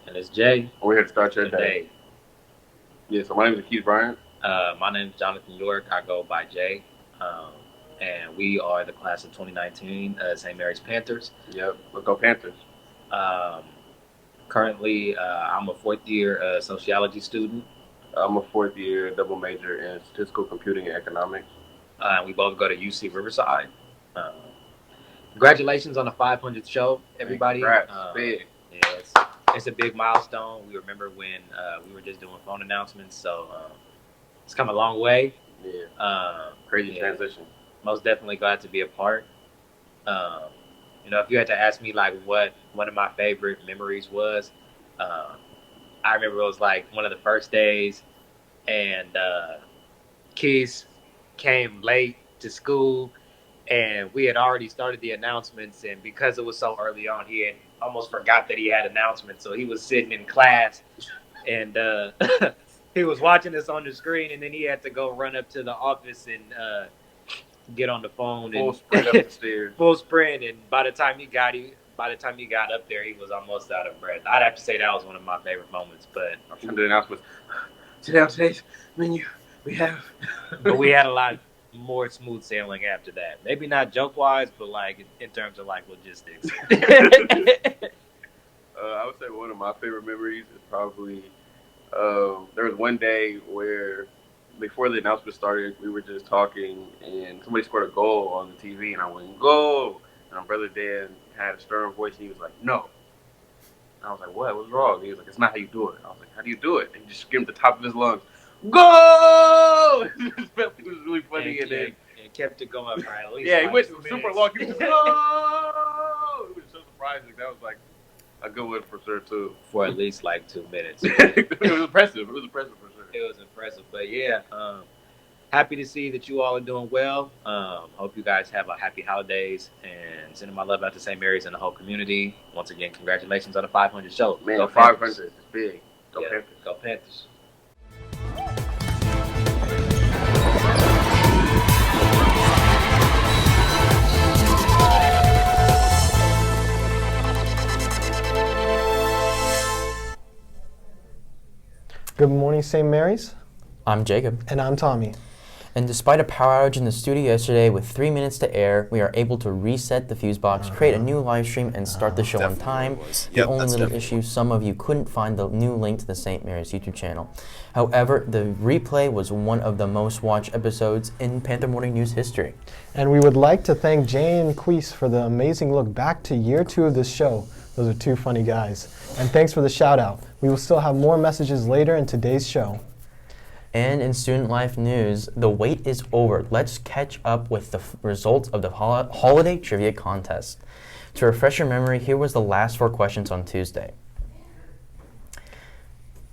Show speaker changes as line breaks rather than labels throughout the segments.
And it's Jay.
We're here to start your day. Yeah, so my name is Keith Bryant.
My name is Jonathan York. I go by Jay. Um, and we are the class of 2019 St. Mary's Panthers.
Yep, let's go Panthers.
Um, Currently, I'm a fourth year sociology student.
I'm a fourth year double major in statistical computing and economics.
We both go to UC Riverside. Uh, Congratulations on the 500th show, everybody.
Congrats, big.
Yeah, it's a big milestone. We remember when we were just doing phone announcements, so it's come a long way.
Yeah. Crazy transition.
Most definitely glad to be a part. If you had to ask me like what one of my favorite memories was, I remember it was like one of the first days, and Keys came late to school, and we had already started the announcements, and because it was so early on, he had almost forgot that he had announcements, so he was sitting in class, and he was watching us on the screen, and then he had to go run up to the office and get on the phone
full
and
sprint up the stairs.
Full sprint, and by the time he got up there, he was almost out of breath. I'd have to say that was one of my favorite moments. But
I'm trying to do announcements. Today on today's menu, we have.
But we had a lot more smooth sailing after that. Maybe not joke wise, but like in terms of like logistics.
I would say one of my favorite memories is probably there was one day where before the announcement started, we were just talking, and somebody scored a goal on the TV, and I went, "Goal!" And my brother Dan had a stern voice, and he was like, "No." And I was like, "What? What's wrong?" He was like, "It's not how you do it." I was like, "How do you do it?" And he just screamed at the top of his lungs, "Goal!" It was really funny, and then
kept it going for at least.
Yeah, he went super long. He was just, "Goal!" It was so surprising. That was like a good one for sure too.
For at least like 2 minutes.
It was impressive. It was impressive for sure.
It was impressive, but yeah, happy to see that you all are doing well. Hope you guys have a happy holidays, and sending my love out to St. Mary's and the whole community. Once again, congratulations on the 500 show.
Man, go 500 is big. Go
yeah,
Panthers.
Go Panthers.
Good morning, St. Mary's.
I'm Jacob.
And I'm Tommy.
And despite a power outage in the studio yesterday with 3 minutes to air, we are able to reset the fuse box, create a new live stream, and start the show on time. The only little issue, some of you couldn't find the new link to the St. Mary's YouTube channel. However, the replay was one of the most watched episodes in Panther Morning News history.
And we would like to thank Jane and Queese for the amazing look back to year 2 of this show. Those are two funny guys. And thanks for the shout out. We will still have more messages later in today's show.
And in student life news, the wait is over. Let's catch up with the results of the holiday trivia contest. To refresh your memory, here was the last 4 questions on Tuesday.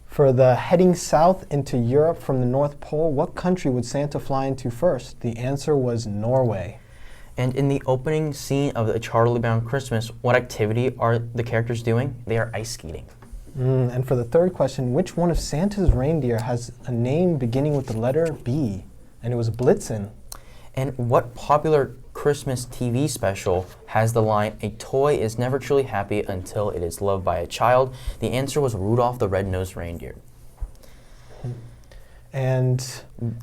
For the heading south into Europe from the North Pole, what country would Santa fly into first? The answer was Norway.
And in the opening scene of the Charlie Brown Christmas, what activity are the characters doing? They are ice skating.
And for the third question, which one of Santa's reindeer has a name beginning with the letter B? And it was Blitzen.
And what popular Christmas TV special has the line, "A toy is never truly happy until it is loved by a child"? The answer was Rudolph the Red-Nosed Reindeer.
And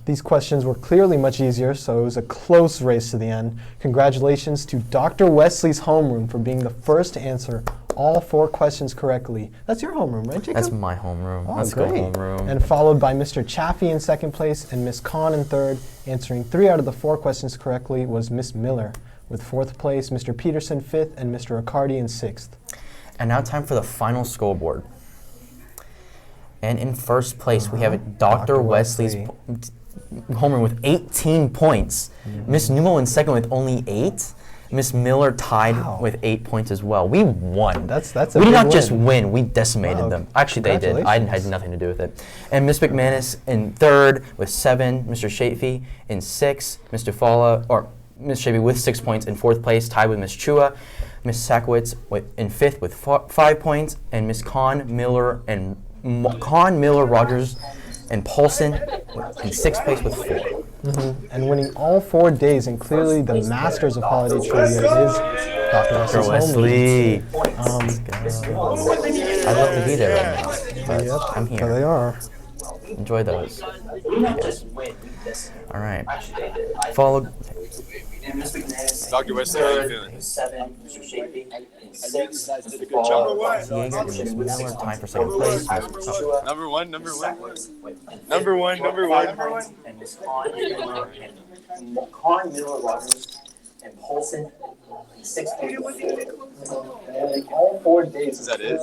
these questions were clearly much easier, so it was a close race to the end. Congratulations to Dr. Wesley's homeroom for being the first to answer all 4 questions correctly. That's your homeroom, right, Jacob?
That's my homeroom.
Oh,
Let's
great.
go homeroom.
And followed by Mr. Chaffee in second place and Miss Kahn in third. Answering 3 out of the 4 questions correctly was Miss Miller. With 4th place, Mr. Peterson 5th, and Mr. Riccardi in 6th.
And now time for the final scoreboard. And in first place, we have Dr. Wesley's homeroom with 18 points. Miss Newell in second with only 8. Miss Miller tied with 8 points as well. We won.
That's a
we did
big
not
win.
just win, we decimated them. Actually, they did. I had nothing to do with it. And Miss McManus in third with 7. Mr. Shafee in 6. Mr. Fala, or Miss Shafee with 6 points in 4th place, tied with Miss Chua. Miss Sakowitz in 5th with 5 points. And Miss Miller, Rogers, and Paulson in 6th place with 4.
And winning all 4 days, and clearly the masters of holiday trivia is Dr. Wesley.
Let's go. I'd love to be there right now, but
Yep,
I'm
there they
here.
are.
Enjoy those. Yes. All right. Followed.
Dr. Wesley, how you feeling?
Yeager and Miss Miller tied for second place.
Number one, number one. Number one, number one, number one. Is that it?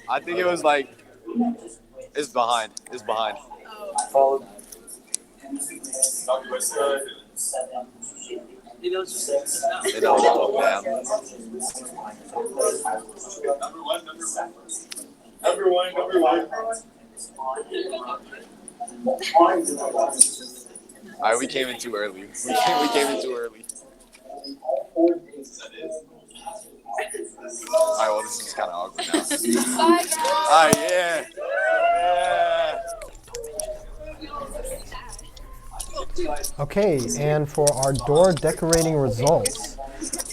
I think it was like, it's behind. It's behind. It don't slow down. Number one, number one. Number one, number one. Alright, we came in too early. We came in too early. Alright, well, this is kind of awkward now. Alright, yeah.
Okay, and for our door decorating results,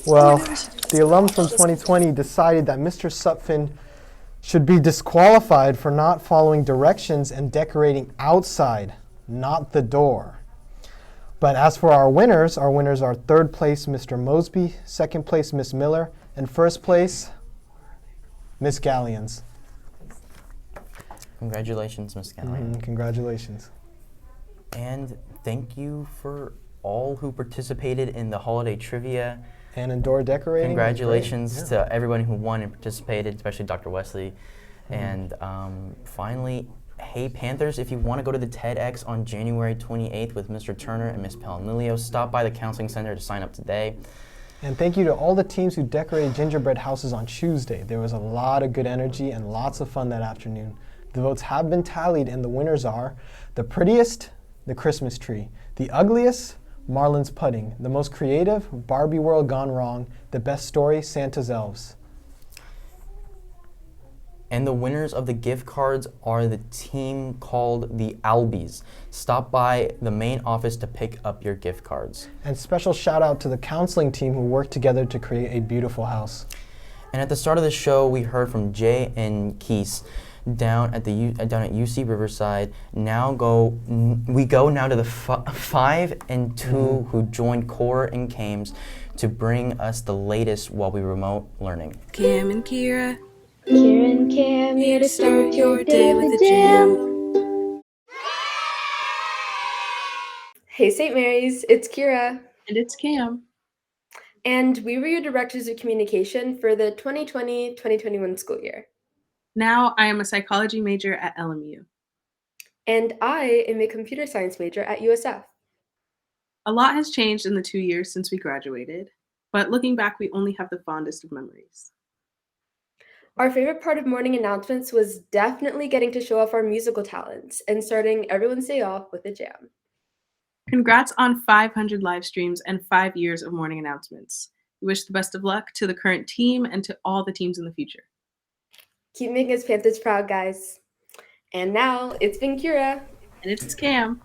well, the alums from 2020 decided that Mr. Supfin should be disqualified for not following directions and decorating outside, not the door. But as for our winners are third place Mr. Mosby, second place Miss Miller, and first place Miss Gallions.
Congratulations, Miss Gallion.
Congratulations.
And thank you for all who participated in the holiday trivia.
And in door decorating.
Congratulations to everyone who won and participated, especially Dr. Wesley. And finally, hey Panthers, if you want to go to the TEDx on January 28th with Mr. Turner and Miss Palamilio, stop by the Counseling Center to sign up today.
And thank you to all the teams who decorated gingerbread houses on Tuesday. There was a lot of good energy and lots of fun that afternoon. The votes have been tallied and the winners are the prettiest, the Christmas tree, the ugliest, Marlin's pudding, the most creative, Barbie World Gone Wrong, the best story, Santa's Elves.
And the winners of the gift cards are the team called the Albies. Stop by the main office to pick up your gift cards.
And special shout out to the counseling team who worked together to create a beautiful house.
And at the start of the show, we heard from Jay and Keese down at UC Riverside. We go now to the 5 and 2 who joined Core and Kames to bring us the latest while we remote learning.
Cam and Kira.
Kira and Cam here to start your day with a jam.
Hey St. Mary's, it's Kira.
And it's Cam.
And we were your directors of communication for the 2020-2021 school year.
Now I am a psychology major at LMU.
And I am a computer science major at USF.
A lot has changed in the 2 years since we graduated, but looking back, we only have the fondest of memories.
Our favorite part of morning announcements was definitely getting to show off our musical talents and starting everyone's day off with a jam.
Congrats on 500 live streams and 5 years of morning announcements. We wish the best of luck to the current team and to all the teams in the future.
Keep making us Panthers proud, guys. And now, it's been Kira.
And it's Cam.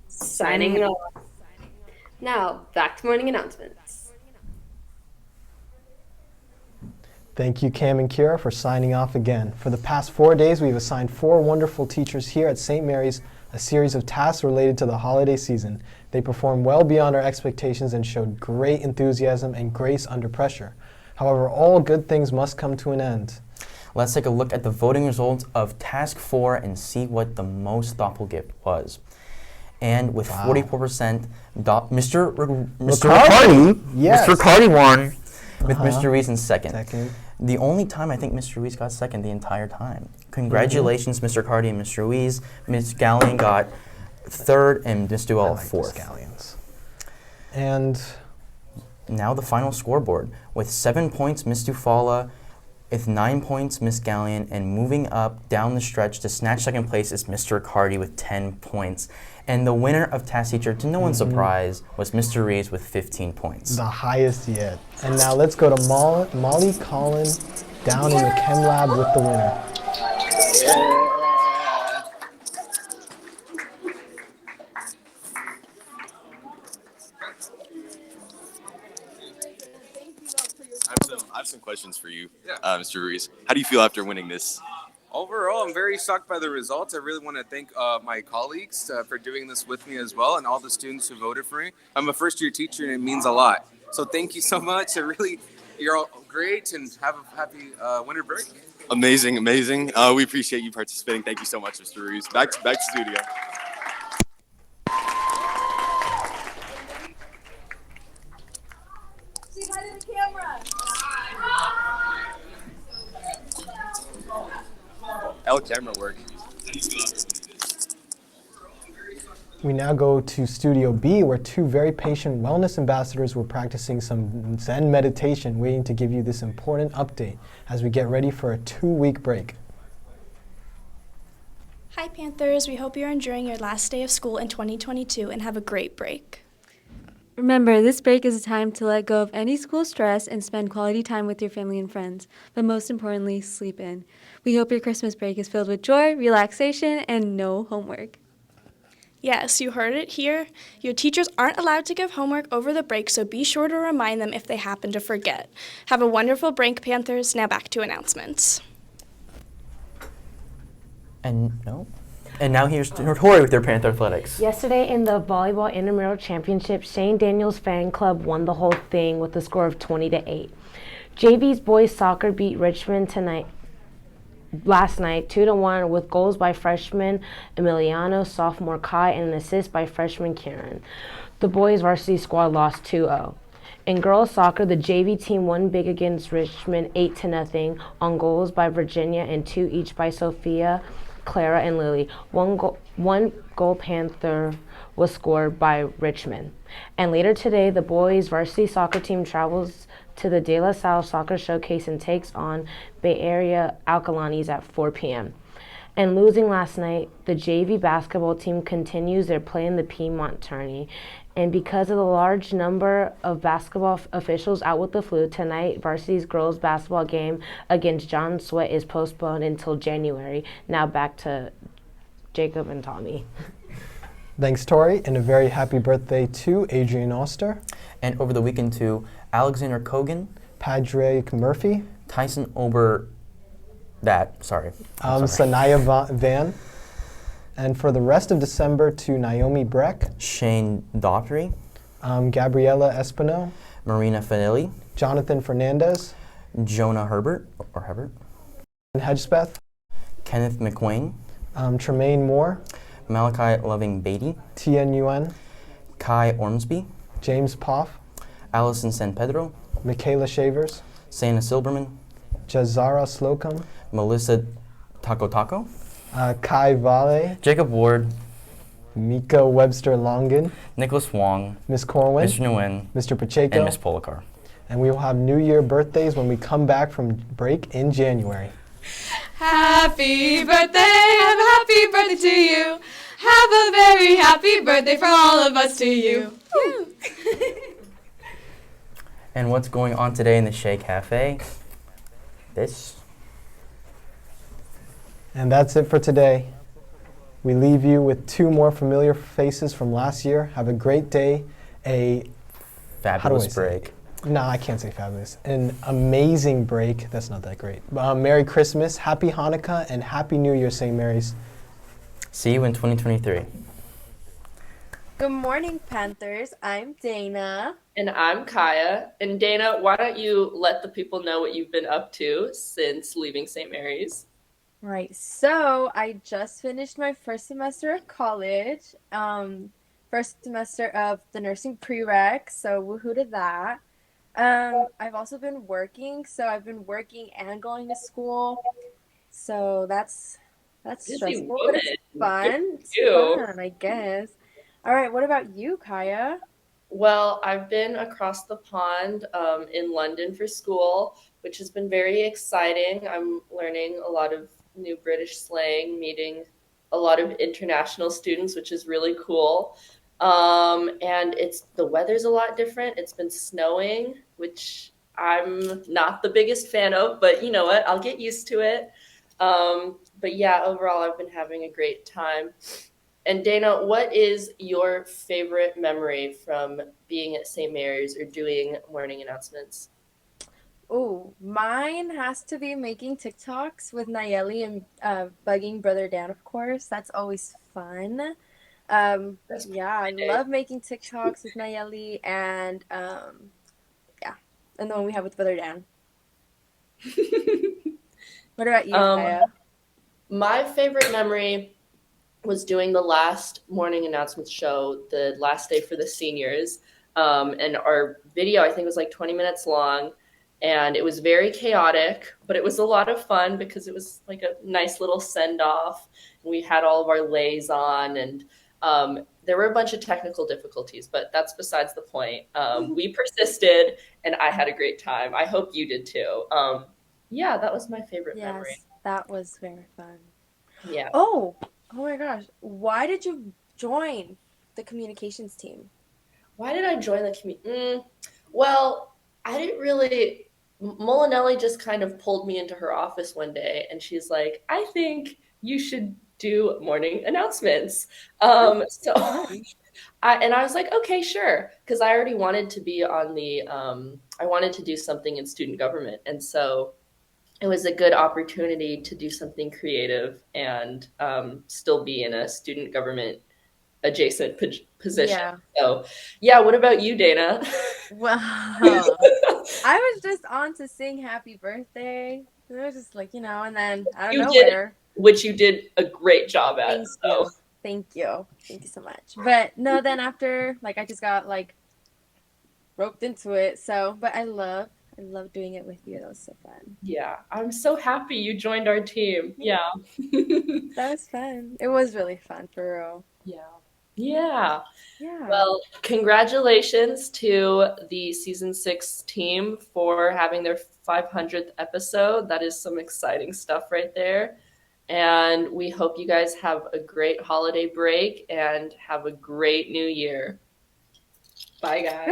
Signing off. Now, back to morning announcements.
Thank you, Cam and Kira, for signing off again. For the past 4 days, we've assigned 4 wonderful teachers here at St. Mary's a series of tasks related to the holiday season. They performed well beyond our expectations and showed great enthusiasm and grace under pressure. However, all good things must come to an end.
Let's take a look at the voting results of Task 4 and see what the most thoughtful gift was. And with 44%, Mr. Riccardi,
yes.
Mr. Riccardi won, with Mr. Reese in second.
Second.
The only time I think Mr. Reese got second the entire time. Congratulations, Mr. Riccardi and Mr. Ruiz. Ms. Gallion got third and Ms. Duell fourth.
Gallions. And
now the final scoreboard. With 7 points, Ms. Dufala. With 9 points, Miss Gallion, and moving up down the stretch to snatch second place is Mr. Riccardi with 10 points. And the winner of Task Teacher, to no one's surprise, was Mr. Reeves with 15 points.
the highest yet. And now let's go to Molly Collin down in the Chem Lab with the winner.
I have some questions for you,
Yeah.
Mr. Ruiz. How do you feel after winning this?
Overall, I'm very shocked by the results. I really want to thank my colleagues for doing this with me as well, and all the students who voted for me. I'm a first-year teacher, and it means a lot. So thank you so much. You're all great, and have a happy winter break.
Amazing, amazing. We appreciate you participating. Thank you so much, Mr. Ruiz. Back to studio.
Say hi to the camera.
L camera work.
We now go to Studio B, where two very patient wellness ambassadors were practicing some Zen meditation, waiting to give you this important update as we get ready for a 2-week break.
Hi Panthers, we hope you're enjoying your last day of school in 2022 and have a great break.
Remember, this break is a time to let go of any school stress and spend quality time with your family and friends. But most importantly, sleep in. We hope your Christmas break is filled with joy, relaxation, and no homework.
Yes, you heard it here. Your teachers aren't allowed to give homework over the break, so be sure to remind them if they happen to forget. Have a wonderful break, Panthers. Now back to announcements.
And now here's Tori with their Panther Athletics.
Yesterday in the volleyball intramural championship, Shane Daniels' fan club won the whole thing with a score of 20-8. JV's boys soccer beat Richmond last night 2-1 with goals by freshman Emiliano, sophomore Kai, and an assist by freshman Kieran. The boys varsity squad lost 2-0. In girls soccer, the JV team won big against Richmond 8-0 on goals by Virginia and 2 each by Sophia, Clara, and Lily. One goal Panther was scored by Richmond. And later today, the boys varsity soccer team travels to the De La Salle Soccer Showcase and takes on Bay Area Alcalanis at 4 p.m. And losing last night, the JV basketball team continues their play in the Piedmont tourney. And because of the large number of basketball officials out with the flu, tonight varsity's girls basketball game against John Sweat is postponed until January. Now back to Jacob and Tommy.
Thanks, Tori, and a very happy birthday to Adrian Oster.
And over the weekend to Alexander Kogan,
Padraig Murphy,
Tyson Ober,
Sanaya Van. And for the rest of December to Naomi Breck,
Shane Daughtry,
Gabriella Espino,
Marina Fanelli,
Jonathan Fernandez,
Jonah Herbert,
and Hedgespeth,
Kenneth McWayne,
Tremaine Moore,
Malachi Loving Beatty,
Tien Yuen,
Kai Ormsby,
James Poff,
Allison San Pedro,
Michaela Shavers,
Sana Silberman,
Jazara Slocum,
Melissa Taco,
Kai Vale,
Jacob Ward,
Mika Webster Longan,
Nicholas Wong,
Miss Corwin,
Mr. Nguyen,
Mr. Pacheco,
and Miss Polakar.
And we will have New Year birthdays when we come back from break in January.
Happy birthday, have a happy birthday to you. Have a very happy birthday from all of us to you.
And what's going on today in the Shea Cafe? This.
And that's it for today. We leave you with 2 more familiar faces from last year. Have a great day.
Fabulous break.
No, I can't say fabulous. An amazing break. That's not that great. Merry Christmas, Happy Hanukkah, and Happy New Year, St. Mary's.
See you in 2023.
Good morning, Panthers. I'm Dana.
And I'm Kaya. And Dana, why don't you let the people know what you've been up to since leaving St. Mary's?
Right, so I just finished my first semester of college, first semester of the nursing prereq, so woohoo to that. I've also been working, so I've been working and going to school, so that's stressful, but it's fun. It's fun, I guess. All right, what about you, Kaya?
Well, I've been across the pond in London for school, which has been very exciting. I'm learning a lot of new British slang, meeting a lot of international students, which is really cool. And the weather's a lot different. It's been snowing, which I'm not the biggest fan of, but you know what? I'll get used to it. But yeah, overall, I've been having a great time. And Dana, what is your favorite memory from being at St. Mary's or doing morning announcements?
Oh, mine has to be making TikToks with Nayeli and bugging Brother Dan, of course. That's always fun. Yeah, I love making TikToks with Nayeli and yeah, and the one we have with Brother Dan. What about you, Kaya?
My favorite memory was doing the last morning announcements show, the last day for the seniors. And our video, I think, was like 20 minutes long. And it was very chaotic, but it was a lot of fun because it was like a nice little send off. We had all of our lays on, and there were a bunch of technical difficulties, but that's besides the point. We persisted, and I had a great time. I hope you did too. Yeah, that was my favorite memory.
Yes, that was very fun.
Yeah.
Oh, oh my gosh. Why did you join the communications team?
Why did I join the community? Well, I didn't really. Molinelli just kind of pulled me into her office one day, and she's like, "I think you should do morning announcements." So I was like, "Okay, sure," because I already wanted to be on the. I wanted to do something in student government, and so it was a good opportunity to do something creative and still be in a student government adjacent position.
Yeah.
So, yeah, what about you, Dana?
Well, I was just on to sing happy birthday. It was just like, and then out of
You did,
nowhere.
which you did a great job at.
Thank
So,
you. Thank you. Thank you so much. But no, then after, like, I just got like roped into it. So, but I love doing it with you. That was so fun.
yeah, I'm so happy you joined our team. Yeah.
That was fun. It was really fun for real.
Yeah. Yeah.
Yeah.
Well, congratulations to the season 6 team for having their 500th episode. That is some exciting stuff right there. And we hope you guys have a great holiday break and have a great new year. Bye, guys.